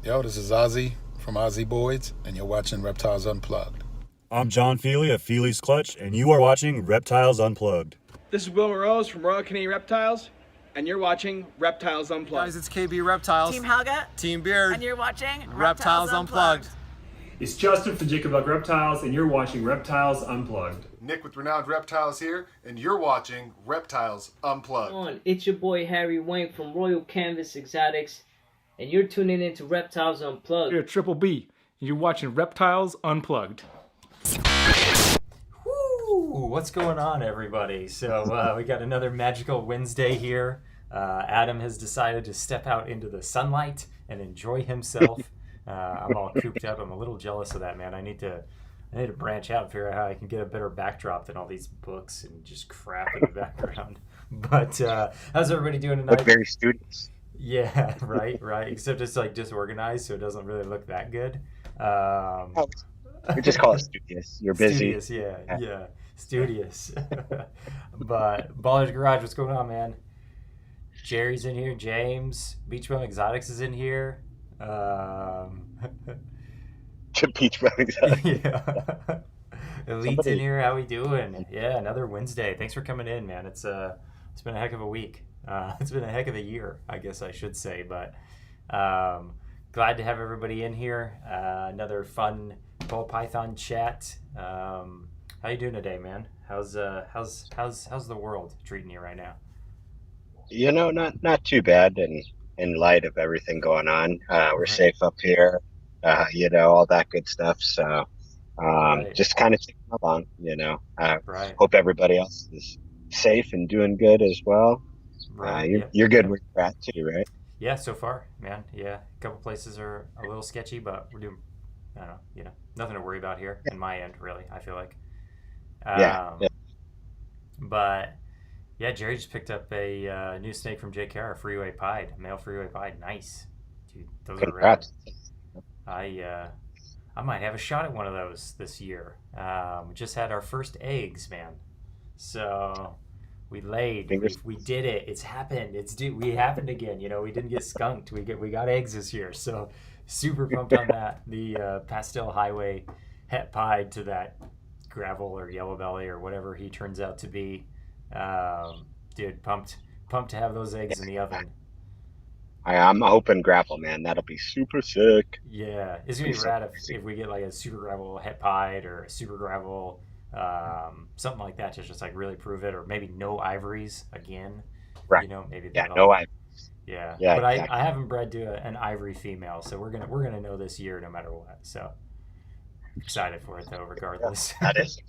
Yo, this is Ozzy from Ozzy Boyds, and you're watching Reptiles Unplugged. I'm John Feely of Feely's Clutch, and you are watching Reptiles Unplugged. This is Will Rose from Royal Canadian Reptiles, and you're watching Reptiles Unplugged. Guys, it's KB Reptiles. Team Helga. Team Beard. And you're watching Reptiles Unplugged. It's Justin from Jacob Luck Reptiles, and you're watching Reptiles Unplugged. Nick with Renowned Reptiles here, and you're watching Reptiles Unplugged. It's your boy Harry Wayne from Royal Canvas Exotics, and you're tuning into Reptiles Unplugged. You're Triple B, and you're watching Reptiles Unplugged. Woo! What's going on, everybody? So we got another magical Wednesday here. Adam has decided to step out into the sunlight and enjoy himself. I'm all cooped up. I'm a little jealous of that, man. I need to branch out and figure out how I can get a better backdrop than all these books and just crap in the background. But how's everybody doing tonight? Look very studious. Yeah, right. Except it's like disorganized, so it doesn't really look that good. We just call it studious. You're busy. Studious, yeah. Studious. But Baller's Garage, what's going on, man? Jerry's in here. James, Beach Bum Exotics is in here. Beach Bum Exotics. Yeah. Elite's in here. How we doing? Yeah, another Wednesday. Thanks for coming in, man. It's been a heck of a week. It's been a heck of a year, I guess I should say. But glad to have everybody in here. Another fun ball python chat. How you doing today, man? How's the world treating you right now? You know, not too bad in light of everything going on. We're safe up here, all that good stuff. So just kind of taking along, Hope everybody else is safe and doing good as well. Right. You're good where you're at too, right? Yeah, so far, man. Yeah, a couple places are a little sketchy, but we're doing, I don't know, nothing to worry about here in my end, really, I feel like. Yeah. But yeah, Jerry just picked up a new snake from JKR, a Freeway Pied, male Freeway Pied. Nice, dude. Those Congrats. are rad. I might have a shot at one of those this year. We just had our first eggs, man. So we laid. We did it. It's happened. We happened again. We didn't get skunked. We got eggs this year. So super pumped on that. The pastel highway het pied to that gravel or yellow belly or whatever he turns out to be. Dude, pumped to have those eggs in the oven. I'm hoping gravel, man. That'll be super sick. Yeah, it's gonna be rad if we get like a super gravel het pied or a super gravel something like that to just like really prove it, or maybe no ivories again. Right. Maybe no ivories. Yeah. But exactly. I haven't bred to an ivory female, so we're gonna know this year no matter what. So excited for it though, regardless. That is.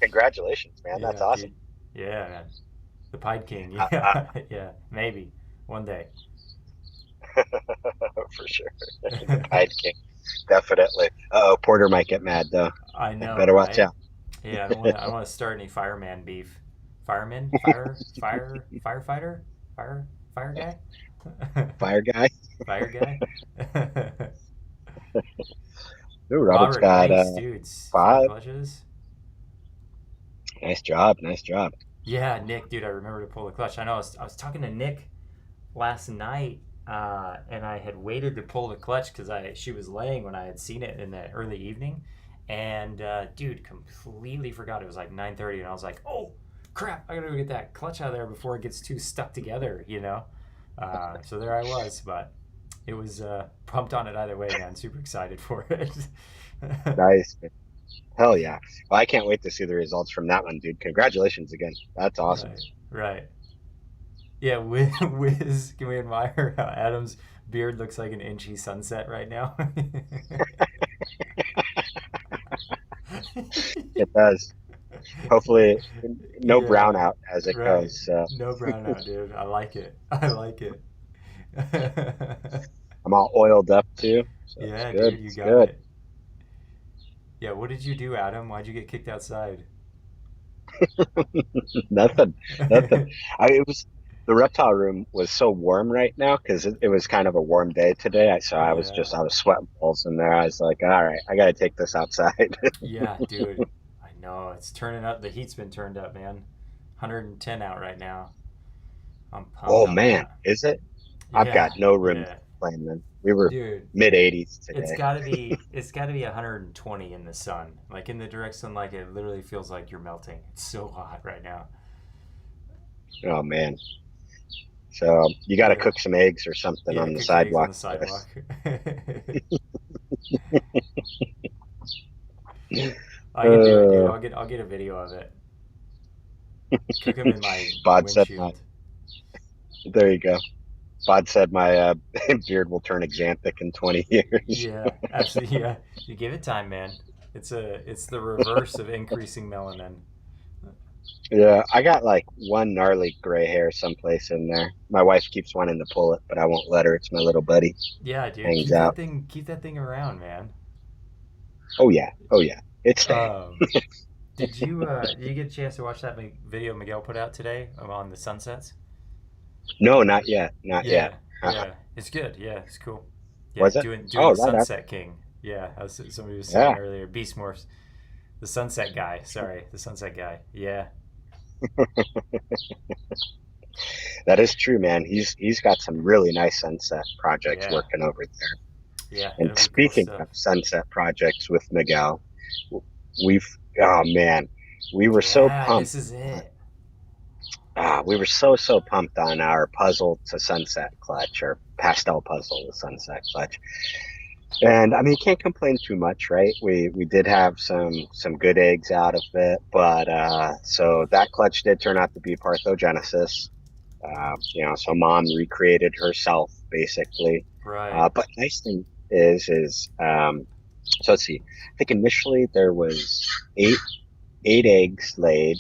Congratulations, man. That's awesome. Dude. Yeah, man. The Pied King. Yeah. Yeah. Maybe one day. For sure. The Pied King. Definitely. Porter might get mad though. I know. Better watch out. Yeah, I don't want to start any fireman beef. Fireman? Firefighter? Fire guy? Fire guy? Fire guy? Ooh, Robert's got nice, dudes. 5 clutches. Nice job. Yeah, Nick, dude, I remember to pull the clutch. I know I was talking to Nick last night, and I had waited to pull the clutch because she was laying when I had seen it in the early evening. And dude, completely forgot. It was like 9:30, and I was like, "Oh, crap! I gotta go get that clutch out of there before it gets too stuck together." So there I was, but it was pumped on it either way, man. Super excited for it. Nice. Hell yeah! Well, I can't wait to see the results from that one, dude. Congratulations again. That's awesome. Right. Yeah, Wiz, can we admire how Adam's beard looks like an Enchi Sunset right now? It does. Hopefully, no brown out as it goes. So. No brown out, dude. I like it. I'm all oiled up too. So yeah, good. Dude, you got it. Yeah, what did you do, Adam? Why'd you get kicked outside? Nothing. It was the reptile room was so warm right now because it was kind of a warm day today. I was sweating balls in there. I was like, all right, I got to take this outside. Yeah, dude. I know it's turning up. The heat's been turned up, man. 110 out right now. I'm pumped. Oh man, is it? Yeah, I've got no room to complain, man. We were Dude, mid 80s today. it's gotta be 120 in the sun. Like in the direct sunlight, it literally feels like you're melting. It's so hot right now. Oh man. So you got to Yeah. cook some eggs or something Yeah, on the cook your eggs on sidewalk. the sidewalk. I can do it, dude. I'll get a video of it. Cook them in my Baud said windshield. There you go. Baud said my beard will turn axanthic in 20 years. Yeah, absolutely. Yeah, you give it time, man. It's the reverse of increasing melanin. Yeah, I got like one gnarly gray hair someplace in there. My wife keeps wanting to pull it, but I won't let her. It's my little buddy. Yeah, dude. Hangs out. Keep that thing around, man. Oh yeah. It's staying. Did you get a chance to watch that video Miguel put out today on the sunsets? No, not yet. Not yet. Yeah, it's good. Yeah, it's cool. Yeah, Was it? doing Oh, the Sunset King. Yeah, as somebody was saying earlier, Beast Morphs, the Sunset guy. Sorry, the Sunset guy. Yeah. That is true, man. He's got some really nice sunset projects working over there. Yeah. And speaking of sunset projects with Miguel, we were so pumped. This is it. We were so pumped on our puzzle to sunset clutch, or pastel puzzle to sunset clutch. And I mean, can't complain too much, right? We did have some good eggs out of it, but so that clutch did turn out to be parthenogenesis. So mom recreated herself basically. Right. But nice thing is so let's see. I think initially there was eight eggs laid,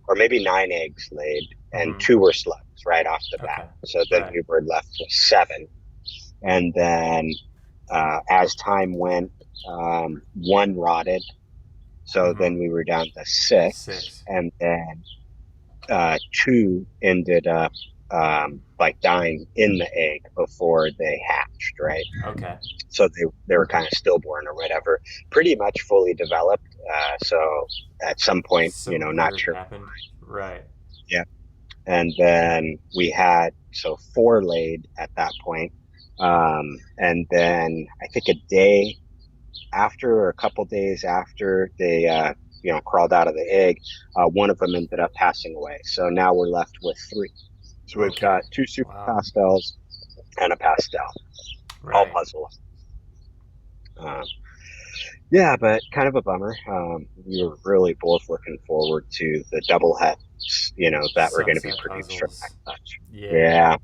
or maybe 9 eggs laid, and 2 were slugs right off the bat. So then we were left with 7, and then as time went, 1 rotted. So then we were down to 6. And then 2 ended up like dying in the egg before they hatched, right? Okay. So they were kind of stillborn or whatever, pretty much fully developed. So at some point, not sure. Happened. Right. Yeah. And then we had 4 laid at that point. And then I think a day after, or a couple days after they crawled out of the egg, one of them ended up passing away. So now we're left with 3. So we've got 2 super pastels and a pastel, all puzzles. Yeah, but kind of a bummer. We were really both looking forward to the double heads, that were going to be produced from that clutch. Yeah.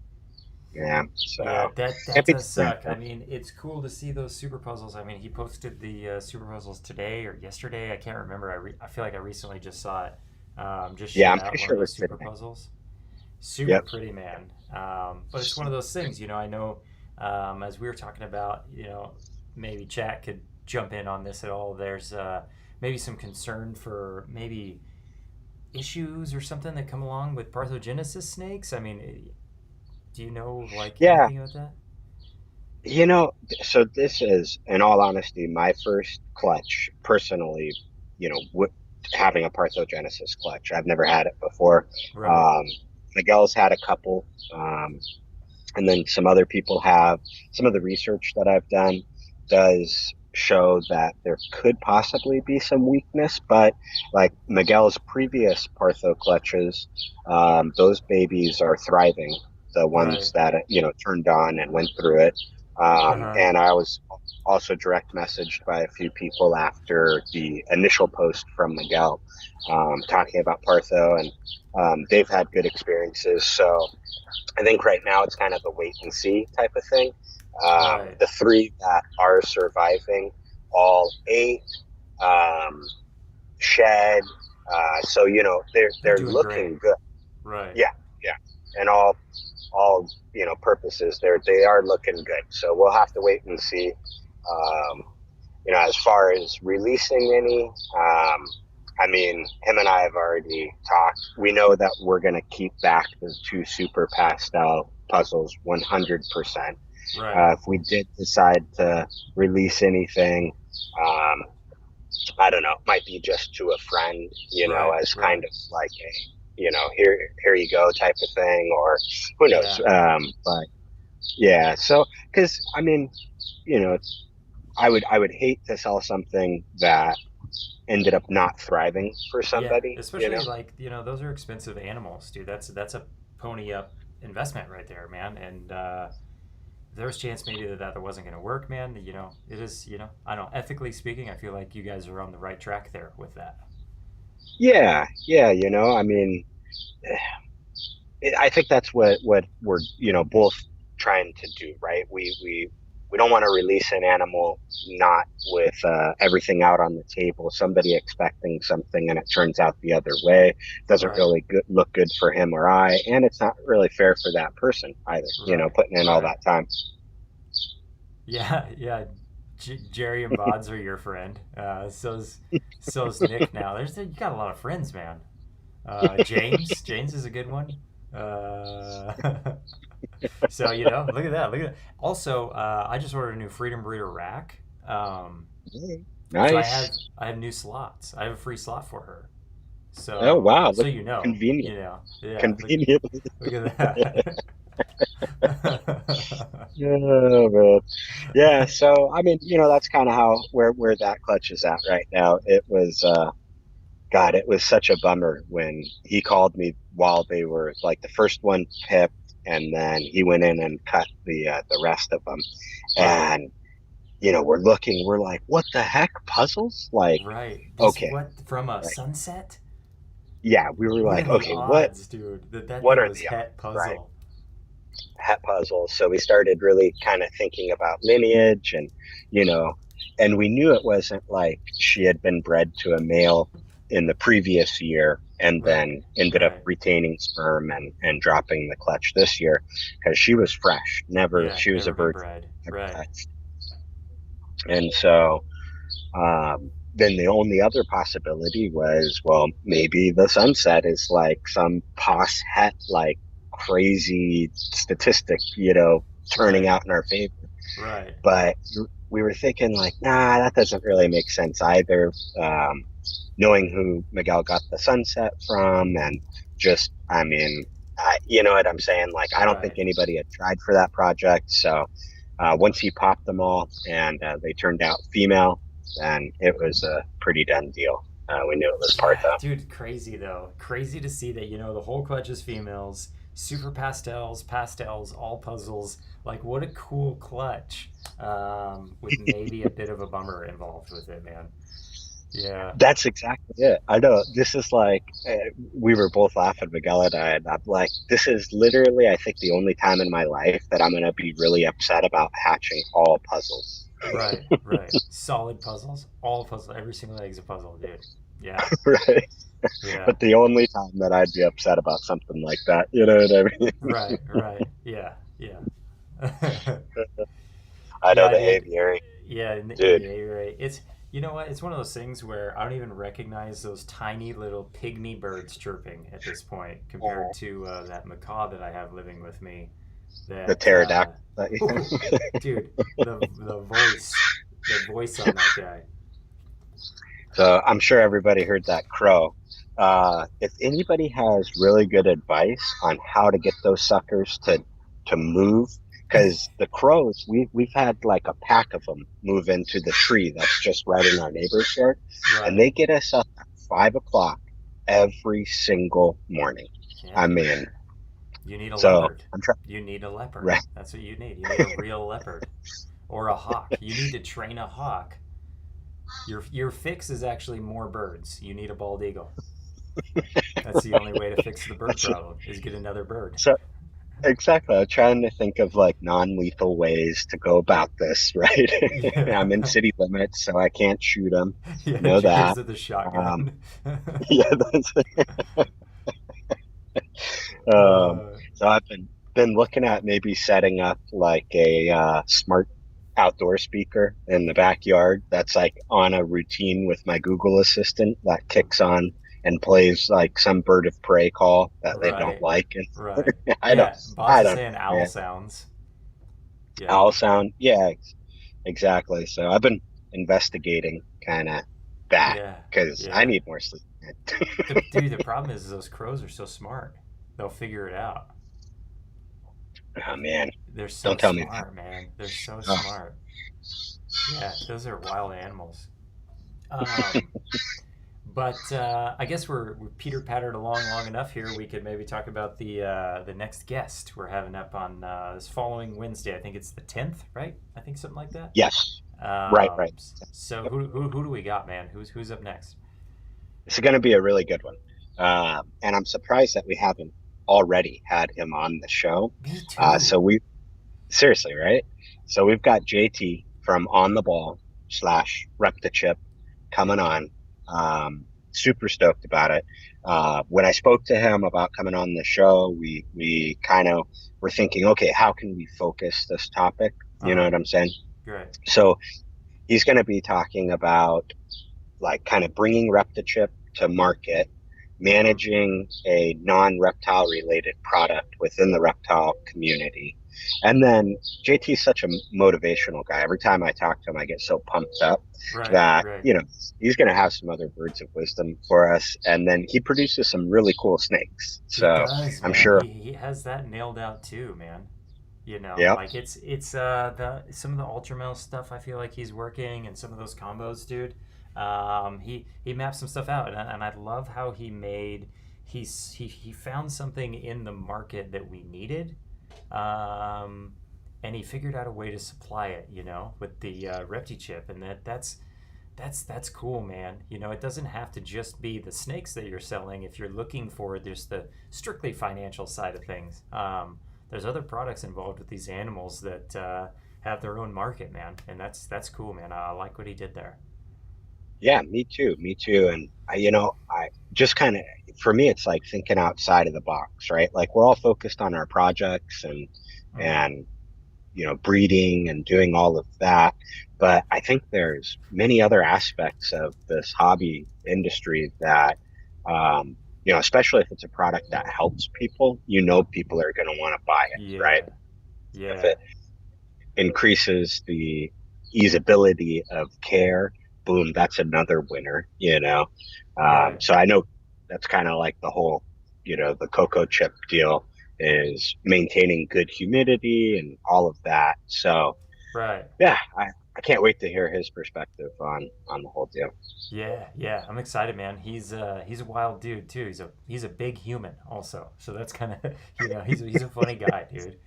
So that does suck. I mean, it's cool to see those super puzzles. I mean, he posted the super puzzles today or yesterday. I can't remember. I feel like I recently just saw it. I'm pretty sure it was super puzzles. Super pretty, man. But it's one of those things, I know, as we were talking about, maybe chat could jump in on this at all. There's maybe some concern for maybe issues or something that come along with parthenogenesis snakes. I mean, do you know anything about that? So this is, in all honesty, my first clutch personally, having a parthenogenesis clutch. I've never had it before. Right. Miguel's had a couple, and then some other people have. Some of the research that I've done does show that there could possibly be some weakness, but like Miguel's previous partho clutches, those babies are thriving. The ones that turned on and went through it. And I was also direct messaged by a few people after the initial post from Miguel, talking about partho, and they've had good experiences. So I think right now it's kind of a wait and see type of thing. The 3 that are surviving, all 8 shed. So they're looking good. Right. Yeah. And all purposes, they are looking good. So we'll have to wait and see. As far as releasing any, I mean, him and I have already talked. We know that we're going to keep back the 2 super pastel puzzles 100%. Right. If we did decide to release anything, I don't know, it might be just to a friend, as kind of like a, here you go type of thing, or who knows. But Yeah. So, because I mean, you know, I would hate to sell something that ended up not thriving for Yeah, somebody. especially like, those are expensive animals, dude. That's a pony up investment right there, man. And there's chance maybe that wasn't going to work, man. It is, I don't know, ethically speaking, I feel like you guys are on the right track there with that. Yeah. Yeah. I mean, I think that's what we're both trying to do, right? We don't want to release an animal not with everything out on the table. Somebody expecting something and it turns out the other way doesn't Right. really look good for him or I, and it's not really fair for that person either. Right. Putting in all Right. that time. Yeah, yeah. Jerry and Bauds are your friend. So's Nick now. You got a lot of friends, man. James is a good one. Uh, so look at that. Look at that. Also, I just ordered a new Freedom Breeder rack. So Nice. I have new slots. I have a free slot for her. Oh So wow, so look, convenient. yeah. Conveniently. Look at that. Oh, man. Yeah, so I mean, that's kind of how where that clutch is at right now. It was God, it was such a bummer when he called me while they were like the first one pipped, and then he went in and cut the rest of them. Right. And we're like, what the heck, puzzles? Like, Right. okay, What from a right. sunset? Yeah, we were What like, are the okay, what odds, dude? That what thing are was the het odds, right? puzzle. Hat puzzles. So we started really kind of thinking about lineage you know, and we knew it wasn't like she had been bred to a male in the previous year and Right. then ended up Right. retaining sperm and dropping the clutch this year because she was fresh. Yeah. She was a Never been virgin. bred. Never Right. touched. And so then the only other possibility was, well, maybe the sunset is like some pos het like crazy statistic, turning Right. out in our favor. Right. But we were thinking like, nah, that doesn't really make sense either. Knowing who Miguel got the sunset from, and just, I mean, you know what I'm saying? Like, I don't think Right. anybody had tried for that project. So once he popped them all and they turned out female, then it was a pretty done deal. We knew it was Yeah, Partha. dude, crazy though. Crazy to see that, the whole clutch is females, super pastels, all puzzles. Like, what a cool clutch. With maybe a bit of a bummer involved with it, man. Yeah. That's exactly it. I know. This is like, we were both laughing, Miguel and I, and I'm like, this is literally, I think, the only time in my life that I'm going to be really upset about hatching all puzzles. Right, right. Solid puzzles. All puzzle. Every single egg's a puzzle, dude. Yeah, Right. yeah. But the only time that I'd be upset about something like that, you know what I mean? Right, right. Yeah, yeah. I know Yeah, the dude. aviary. Yeah, in Dude. the aviary. You know what? It's one of those things where I don't even recognize those tiny little pygmy birds chirping at this point compared to that macaw that I have living with me. The That, pterodactyl. dude, the voice on that guy. So I'm sure everybody heard that crow. If anybody has really good advice on how to get those suckers to move, because the crows, we've had like a pack of them move into the tree that's just right in our neighbor's yard, and Right. they get us up at 5 o'clock every single morning. Yeah, I dude. mean, You need a so leopard. I'm trying. You need a leopard. Right. That's what you need. You need a real leopard. Or a hawk. You need to train a hawk. Your fix is actually more birds. You need a bald eagle. That's the only way to fix the bird problem, is get another bird. So exactly, I'm trying to think of like non-lethal ways to go about this, right? Yeah. I'm in city limits, so I can't shoot them. Yeah, Know James that. with the shotgun. Yeah, that's Uh, so I've been looking at maybe setting up like a smart outdoor speaker in the backyard that's like on a routine with my Google Assistant that kicks on and plays like some bird of prey call that they don't Right. like. And right. I don't, Boss I is don't saying know, owl man. sounds. Yeah. Owl sound, yeah, exactly. So I've been investigating kind of that Yeah. because I Yeah. need more sleep. Dude, the problem is those crows are so smart. They'll figure it out. Oh man, They're so don't tell me smart, man. They're so that. smart. Yeah, those are wild animals. Um, but I guess we're Peter pattered along long enough here. We could maybe talk about the next guest we're having up on this following Wednesday. I think it's the 10th, right? I think something like that. Yes, right. So who do we got, man? Who's up next? This is going to be a really good one. And I'm surprised that we haven't already had him on the show. Me too. Seriously, right? So we've got JT from On the Ball / Reptichip coming on. Super stoked about it. When I spoke to him about coming on the show, we kind of were thinking, okay, how can we focus this topic? You know what I'm saying? Right. So he's going to be talking about like kind of bringing Reptichip to market, managing a non-reptile related product within the reptile community. And then JT's such a motivational guy. Every time I talk to him, I get so pumped up that, you know, he's going to have some other words of wisdom for us. And then he produces some really cool snakes. So I'm sure he has that nailed out too, man. You know, Yep. like it's some of the ultramel stuff I feel like he's working, and some of those combos, dude. He mapped some stuff out, and I love how he found something in the market that we needed, and he figured out a way to supply it, you know, with the Reptichip, and that's cool, man. You know, it doesn't have to just be the snakes that you're selling. If you're looking for just the strictly financial side of things, there's other products involved with these animals that have their own market, man, and that's cool, man. I like what he did there. Yeah, me too. And I just kind of, for me, it's like thinking outside of the box, right? Like we're all focused on our projects and, you know, breeding and doing all of that. But I think there's many other aspects of this hobby industry that, you know, especially if it's a product that helps people, you know, people are going to want to buy it, right? Yeah. If it increases the easeability of care, boom, that's another winner, you know. So I know that's kind of like the whole, you know, the cocoa chip deal is maintaining good humidity and all of that. So yeah, I can't wait to hear his perspective on the whole deal. Yeah, I'm excited, man. He's a wild dude too. He's a big human also. So that's kind of, you know, he's a funny guy, dude.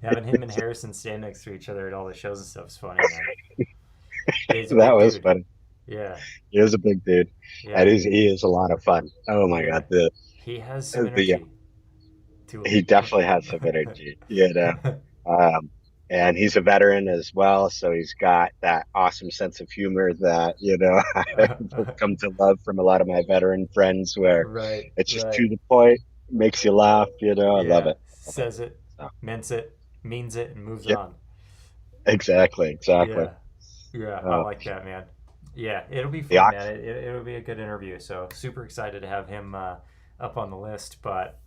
Having him and Harrison stand next to each other at all the shows and stuff is funny, man. That was funny. Yeah. He is a big dude. Yeah. He is a lot of fun. Oh my God. He has some energy. He definitely has some energy, you know. And he's a veteran as well, so he's got that awesome sense of humor that, you know, I've come to love from a lot of my veteran friends, where it's just to the point, makes you laugh, you know. I love it. Says it, means it, and moves on. Exactly. Yeah, I like that, man. Yeah, it'll be fun, man. It'll be a good interview, so super excited to have him up on the list. But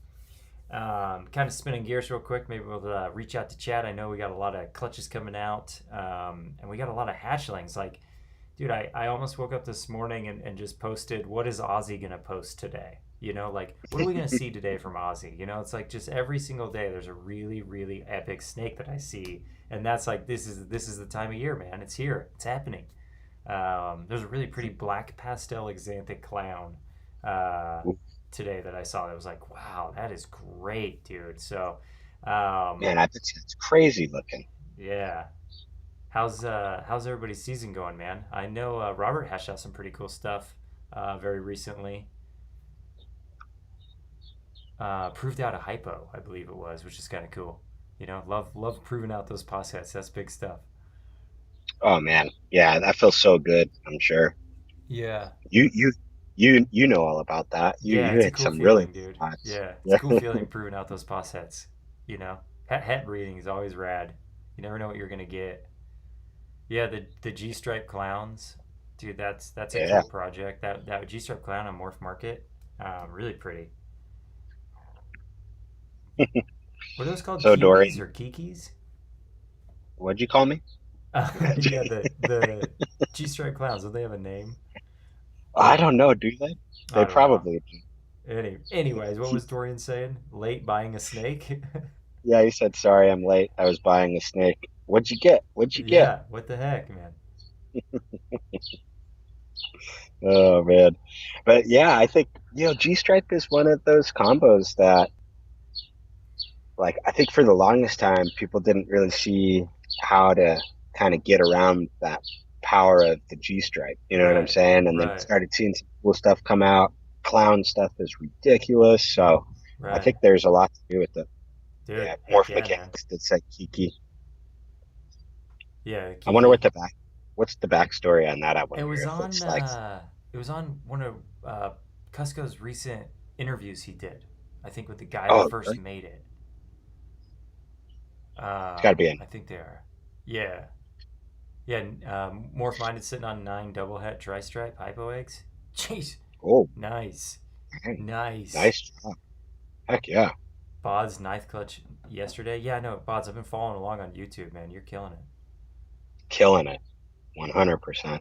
kind of spinning gears real quick, maybe we'll reach out to Chad. I know we got a lot of clutches coming out, and we got a lot of hatchlings. Like, dude, I almost woke up this morning and just posted, what is Ozzy going to post today? You know, like, what are we going to see today from Ozzy? You know, it's like just every single day there's a really, really epic snake that I see. And that's like, this is the time of year, man. It's here. It's happening. There's a really pretty black pastel xanthic clown today that I saw that was like, wow, that is great, dude. So man, it's crazy looking. Yeah. How's everybody's season going, man? I know Robert hashed out some pretty cool stuff very recently. Proved out a hypo, I believe it was, which is kind of cool. You know, love proving out those possets. That's big stuff. Oh man, yeah, that feels so good. I'm sure. Yeah. You know all about that. You it's a hit cool some feeling, really dude. spots. Yeah, it's a cool feeling proving out those possets. You know, het breeding is always rad. You never know what you're gonna get. Yeah, the G-stripe clowns, dude. That's a cool project. That G-stripe clown on Morph Market, really pretty. What are those called? So Kingis Dorian, or Kikis? What'd you call me? Yeah, the G-stripe clowns. Do they have a name? I don't know. Do they? They probably do. Anyways, what was Dorian saying? Late buying a snake? Yeah, he said, sorry, I'm late. I was buying a snake. What'd you get? What'd you get? Yeah, what the heck, man? Oh, man. But yeah, I think, G-Stripe is one of those combos that, like, I think for the longest time, people didn't really see how to kind of get around that power of the G-Stripe. You know what I'm saying? And then started seeing some cool stuff come out. Clown stuff is ridiculous. So I think there's a lot to do with it. Dude, yeah, Morph Mechanics did say Kiki. Yeah, Kiki. I wonder what's the backstory on that. I wonder. It was on one of Cusco's recent interviews he did. I think with the guy that first made it. It's got to be in. I think they are. Yeah. Yeah, Morphminded sitting on 9 double het Tristripe Hypo eggs. Jeez. Oh. Nice. Nice job. Heck yeah. Baud's ninth clutch yesterday. Yeah, no, Baud's, I've been following along on YouTube, man. You're killing it. Killing it. 100%.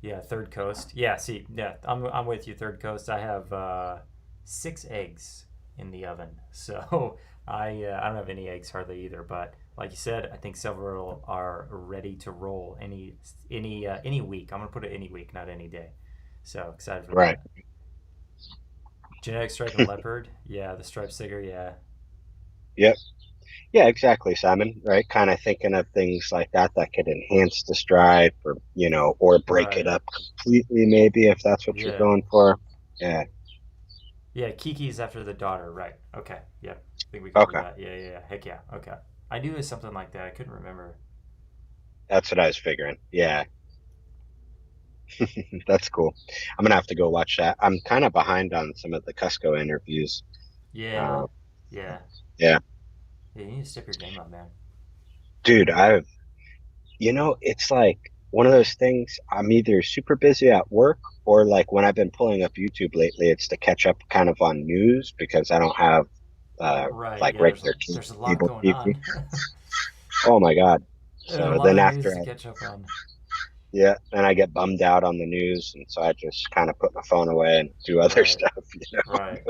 Yeah, Third Coast. Yeah, see, yeah, I'm with you, Third Coast. I have 6 eggs in the oven. So I don't have any eggs hardly either, but like you said, I think several are ready to roll any week. I'm gonna put it any week, not any day. So excited for that. Genetic stripe and leopard. Yeah, the stripe sticker. Yeah. Yep. Yeah, exactly, Simon. Right, kind of thinking of things like that could enhance the stripe, or or break it up completely, maybe if that's what you're going for. Yeah. Yeah, Kiki's after the daughter, right? Okay. Yep. I think we can do that. Yeah. Heck yeah. Okay. I knew it was something like that. I couldn't remember. That's what I was figuring. Yeah. That's cool. I'm gonna have to go watch that. I'm kind of behind on some of the Cusco interviews. Yeah. Yeah. Yeah, you need to step your game up, man. Dude, it's like one of those things. I'm either super busy at work, or like when I've been pulling up YouTube lately, it's to catch up kind of on news, because I don't have regular there's a lot going on. Oh my God. So then after to catch up on. Yeah, and I get bummed out on the news, and so I just kind of put my phone away and do other stuff. Right.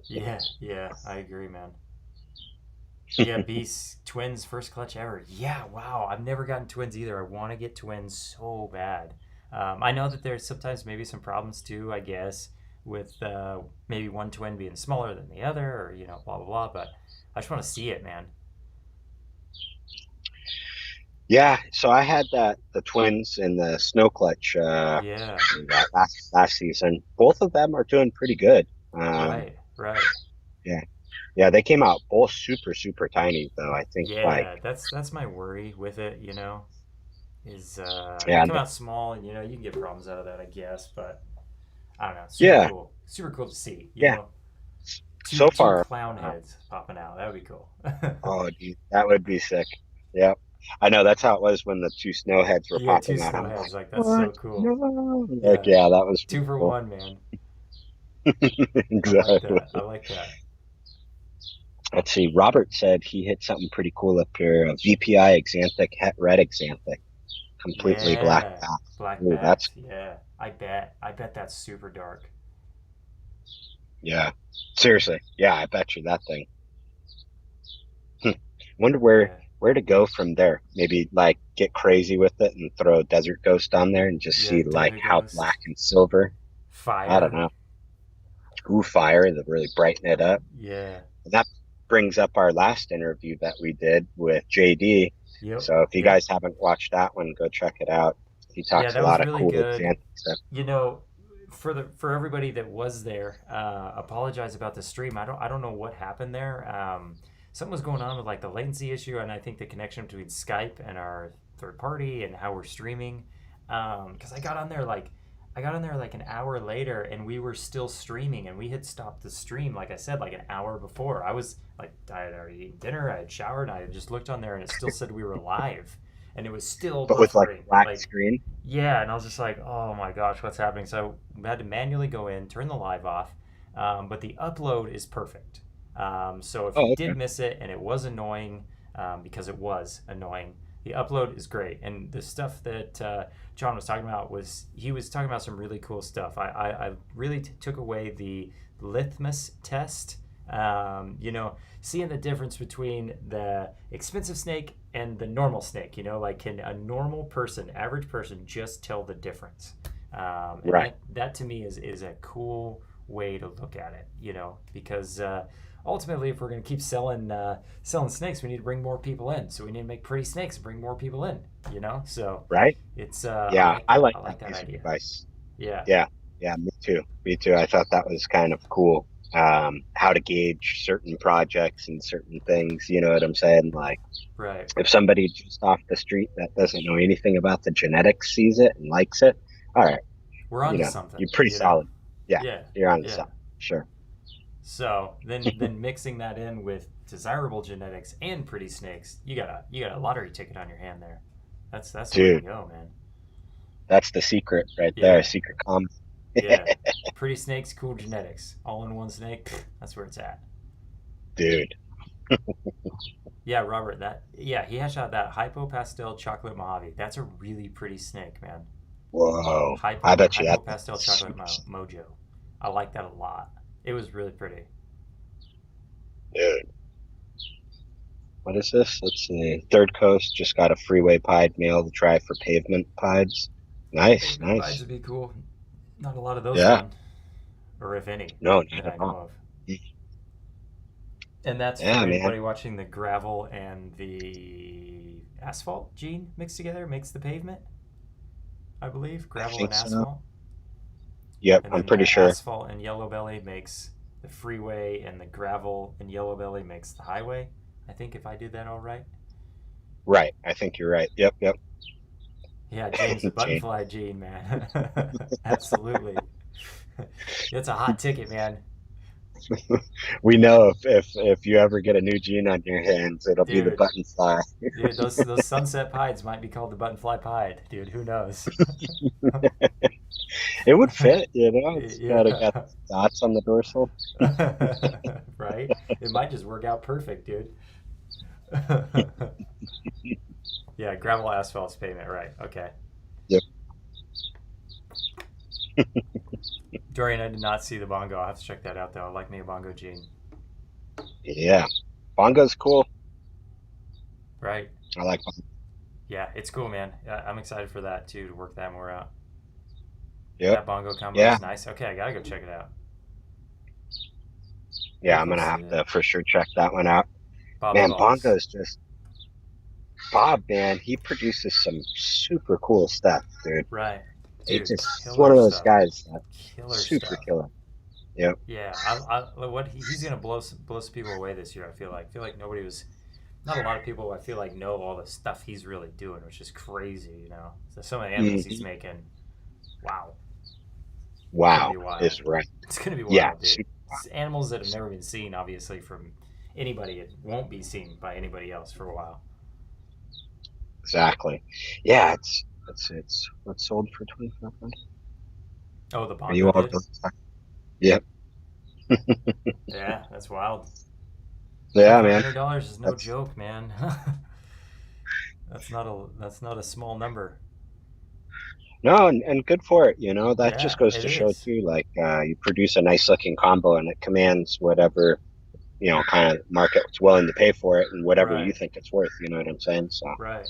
Yeah, I agree, man. Yeah, Beast twins first clutch ever. Yeah, wow. I've never gotten twins either. I want to get twins so bad. I know that there's sometimes maybe some problems too, I guess, with maybe one twin being smaller than the other, or blah blah blah. But I just want to see it, man. Yeah, so I had the twins in the snow clutch last season. Both of them are doing pretty good. Right. Yeah, they came out both super, super tiny, though. I think that's my worry with it, is they come out small, and you can get problems out of that, I guess, but I don't know. Super cool to see. You know? So far, clown heads popping out. That would be cool. Oh, dude, that would be sick. Yep. I know that's how it was when the 2 snow heads were popping out. 2 snow heads, like that's so cool. No. Yeah, that was 2 for cool. 1, man. Exactly. I like that. Let's see. Robert said he hit something pretty cool up here. A VPI het red Xanthic, completely black back. Black back. Yeah, I bet that's super dark. Yeah, seriously. Yeah, I bet you that thing. Wonder where to go from there. Maybe like get crazy with it and throw a Desert Ghost on there and just see like how black and silver. Fire. I don't know. Ooh, fire to really brighten it up. Yeah. And that brings up our last interview that we did with JD. Yep. So if you guys haven't watched that one, go check it out. He talks a lot of cool Xanthic stuff. For everybody that was there, apologize about the stream. I don't know what happened there. Something was going on with like the latency issue, and I think the connection between Skype and our third party and how we're streaming. Because I got on there like an hour later, and we were still streaming, and we had stopped the stream, like I said, like an hour before. I was like, I had already eaten dinner, I had showered, and I had just looked on there, and it still said we were live, and it was still but buffering, with like a black screen. Yeah, and I was just like, oh my gosh, what's happening? So we had to manually go in, turn the live off, but the upload is perfect. So if you did miss it and it was annoying, because it was annoying, the upload is great. And the stuff that John was talking about he was talking about some really cool stuff. I really took away the litmus test You know, seeing the difference between the expensive snake and the normal snake. You know, like can a normal person, average person, just tell the difference? And Right. that to me is a cool way to look at it. You know, because ultimately, if we're going to keep selling snakes, we need to bring more people in. So we need to make pretty snakes and bring more people in. You know, so Right. it's Yeah, I like that piece of idea. advice. Yeah. Yeah, me too. Me too. I thought that was kind of cool. How to gauge certain projects and certain things. You know what I'm saying? Like, Right. if somebody just off the street that doesn't know anything about the genetics sees it and likes it, all right, We're onto something. you're pretty you know? solid. Yeah, Yeah. you're on the Yeah. something. Sure. So then mixing that in with desirable genetics and pretty snakes, you got a lottery ticket on your hand there. That's the way to Dude. go, man. That's the secret right Yeah. there. Secret combo. Yeah. Pretty snakes, cool genetics. All in one snake, that's where it's at. Dude. Yeah, Robert, he hashed out that Hypo Pastel Chocolate Mojave. That's a really pretty snake, man. Whoa. Hypo, I bet you Hypo that. Pastel Chocolate Mojo. I like that a lot. It was really pretty. Dude. What is this? Let's see. Third Coast just got a Freeway Pied male to try for pavement pieds. Nice, Pieds nice. would be cool. Not a lot of those Yeah. done, or if any, No, not that at I know all. of. And that's Yeah, for man. anybody watching the gravel and the asphalt gene mixed together makes the pavement, I believe. Gravel think and so. asphalt. Yep, And I'm then pretty the sure. asphalt and yellow belly makes the freeway, and the gravel and yellow belly makes the highway. I think if I did that all right. Right. I think you're right. Yep, yep. Yeah, James, the Gene. buttonfly gene, man. Absolutely. It's a hot ticket, man. We know if you ever get a new gene on your hands, it'll be the Dude. button fly. Dude, those sunset pieds might be called the buttonfly pied, dude. Who knows? It would fit, you know. It's Yeah. got dots on the dorsal. Right? It might just work out perfect, dude. Yeah, gravel asphalt's pavement, right? Okay. Yep. Dorian, I did not see the bongo. I'll have to check that out though. I like me a bongo gene. Yeah. Bongo's cool. Right? I like bongo. Yeah, it's cool, man. I'm excited for that too, to work that more out. Yep. That bongo combo Yeah. is nice. Okay, I gotta go check it out. Yeah, I'm gonna have to for sure check that one out. Bob Man, Balls. Bongo's just Bob, man, he produces some super cool stuff, dude. Right. It's Dude, just killer one of those stuff. guys that Killer super stuff. killer. Yep. Yeah, he's gonna blow some people away this year. I feel like nobody was, not a lot of people. I feel like know all the stuff he's really doing, which is crazy. You know, so some of the animals he's making. Wow. Wow, It's gonna be wild. is right. It's gonna be wild, Yeah, dude. super It's animals that have never been seen, obviously, from anybody. It won't be seen by anybody else for a while. Exactly. Yeah, it's what's sold for 2,500. Oh, the Are you bongo all did? done? Yep. Yeah, that's wild. Yeah, man. $100 is no That's- joke, man. That's not a small number. No, and good for it. You know, that Yeah, just goes it to show is. too. Like, you produce a nice looking combo, and it commands whatever kind of market's willing to pay for it, and whatever you Right. think it's worth. You know what I'm saying? So. Right.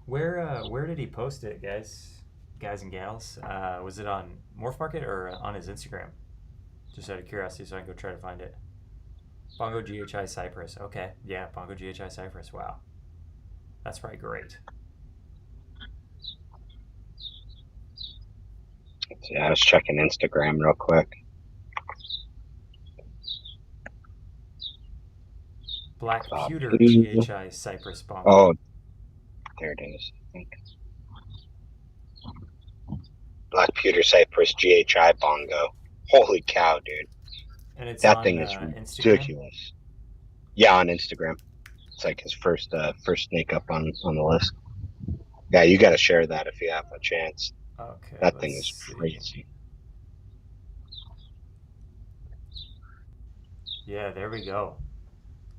Where did he post it, guys and gals? Was it on Morph Market or on his Instagram? Just out of curiosity, so I can go try to find it. Bongo GHI Cypress. Okay, yeah, Bongo GHI Cypress. Wow, that's probably great. Yeah, I was checking Instagram real quick. Black Bob Pewter Pewter. GHI Cypress Bongo. Oh, there it is. I think. Black Pewter Cypress GHI Bongo. Holy cow, dude! And it's That on thing is Instagram. ridiculous. Yeah, on Instagram. It's like his first snake up on the list. Yeah, you got to share that if you have a chance. Okay, That thing let's is see. crazy. Yeah, there we go,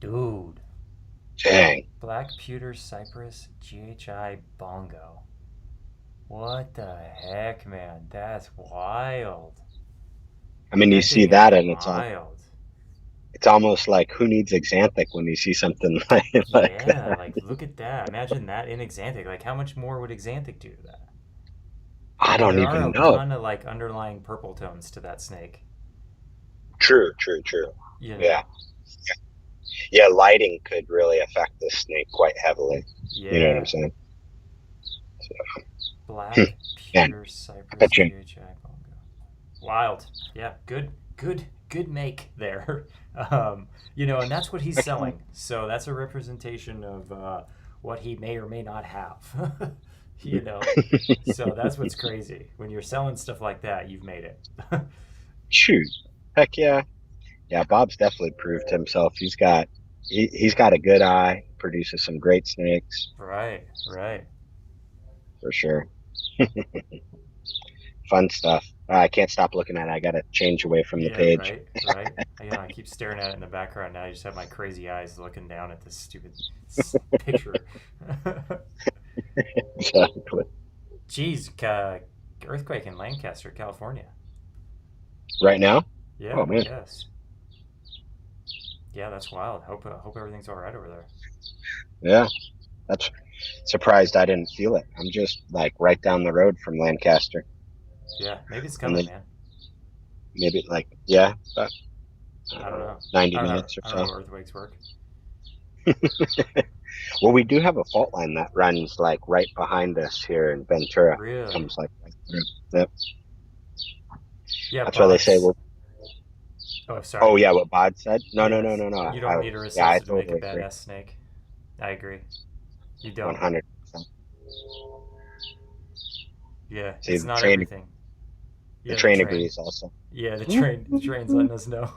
dude. Dang. Black Pewter Cypress GHI Bongo. What the heck, man? That's wild. I mean, you That see thing that is and it's all wild. it's almost like who needs Xanthic when you see something like Yeah, that? like look at that. Imagine that in Xanthic. Like how much more would Xanthic do to that? I mean, don't there are even a know. ton of like underlying purple tones to that snake. True. You know? Yeah, lighting could really affect this snake quite heavily. Yeah. You know what I'm saying? So, Black, man, pure Cypress bet you- GHI bongo. Wild. Yeah, good make there. You know, and that's what he's selling. So that's a representation of what he may or may not have. You know, so that's what's crazy. When you're selling stuff like that, you've made it. Shoot. Heck yeah. Yeah, Bob's definitely proved himself. He's got a good eye, produces some great snakes. Right. For sure. Fun stuff. I can't stop looking at it. I got to change away from the page. Right. I keep staring at it in the background now. I just have my crazy eyes looking down at this stupid picture. Exactly. Jeez, earthquake in Lancaster, California. Right now? Yeah, Oh, man. yes. Yeah, that's wild. Hope everything's all right over there. Yeah. That's surprised I didn't feel it. I'm just like right down the road from Lancaster. Yeah, maybe it's coming, man. Maybe like, yeah, about, I don't know. 90 minutes or I don't know so. how earthquakes work. Well, we do have a fault line that runs like right behind us here in Ventura. Really? Comes like right through. Yep. Yeah, That's why they say we're. Oh, sorry. Oh yeah, what Baud said? No. You don't need a resuscitate I to make a totally agree. badass snake. I agree. You don't. 100%. Yeah, See, it's the not train- everything. The train agrees also. Yeah, the train's letting us know.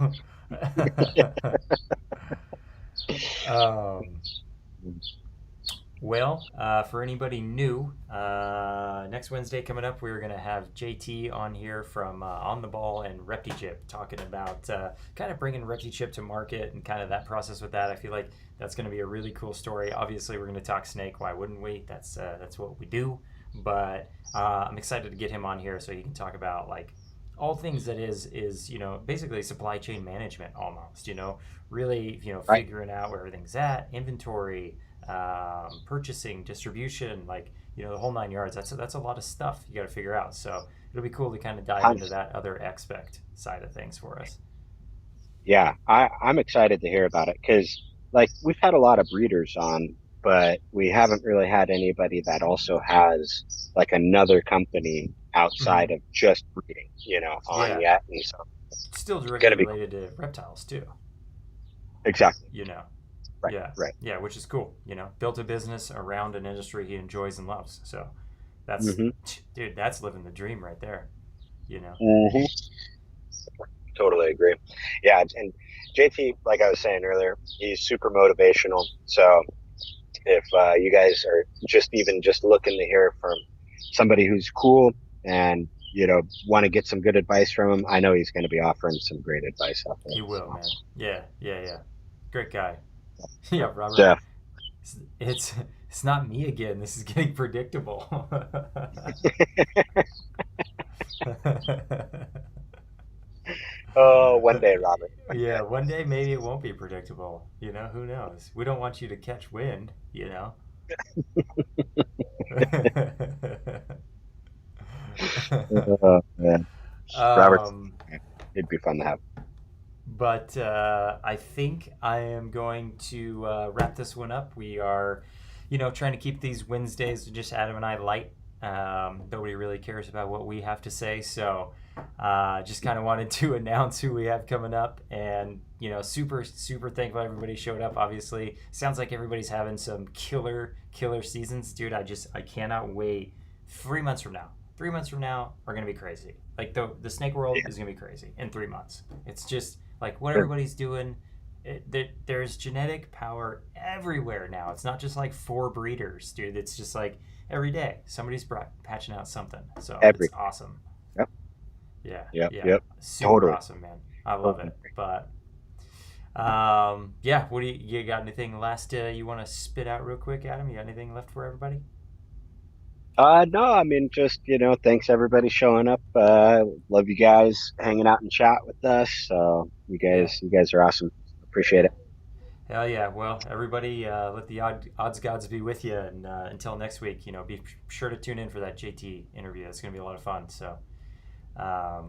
Well, for anybody new, next Wednesday coming up, we're going to have JT on here from On the Ball and ReptiChip talking about kind of bringing ReptiChip to market and kind of that process with that. I feel like that's going to be a really cool story. Obviously, we're going to talk snake. Why wouldn't we? That's what we do. But I'm excited to get him on here so he can talk about like all things that is you know, basically supply chain management almost, you know, really, you know, figuring out where everything's at, inventory, purchasing, distribution, like, you know, the whole 9 yards. That's a lot of stuff you got to figure out. So it'll be cool to kind of dive into that other aspect side of things for us. Yeah, I'm excited to hear about it because like we've had a lot of breeders on, but we haven't really had anybody that also has like another company outside of just breeding, you know, on yet. And so still directly related to reptiles too. Exactly. You know. Right. Yeah. Right. Yeah, which is cool. You know, built a business around an industry he enjoys and loves. So that's dude, that's living the dream right there. You know. Mm-hmm. Totally agree. Yeah, and JT, like I was saying earlier, he's super motivational. So if you guys are just looking to hear from somebody who's cool and, you know, want to get some good advice from him, I know he's going to be offering some great advice out there. He will, man. Yeah. Great guy. Yeah, Robert. Yeah. It's not me again. This is getting predictable. Oh, one day, Robert. Yeah, one day maybe it won't be predictable. You know, who knows? We don't want you to catch wind, you know? Yeah. Robert, it'd be fun to have. But I think I am going to wrap this one up. We are, you know, trying to keep these Wednesdays just Adam and I light. Nobody really cares about what we have to say, so just kind of wanted to announce who we have coming up, and you know, super thankful everybody showed up. Obviously, sounds like everybody's having some killer seasons, dude. I cannot wait. 3 months from now are gonna be crazy. Like the snake world is gonna be crazy in 3 months. It's just like what everybody's doing. There's genetic power everywhere now. It's not just like 4 breeders, dude. It's just like every day somebody's patching out something. So it's awesome. Yep. Yeah. Super awesome, man. I love it. But yeah, what do you got anything last you want to spit out real quick, Adam? You got anything left for everybody? No, I mean, just, you know, thanks everybody showing up. Love you guys hanging out and chat with us. So you guys are awesome. Appreciate it. Hell yeah. Well, everybody, let the odds gods be with you. And until next week, be sure to tune in for that JT interview. It's going to be a lot of fun. So,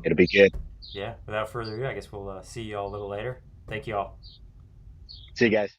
It'll be good. yeah, without further ado, I guess we'll see you all a little later. Thank you all. See you guys.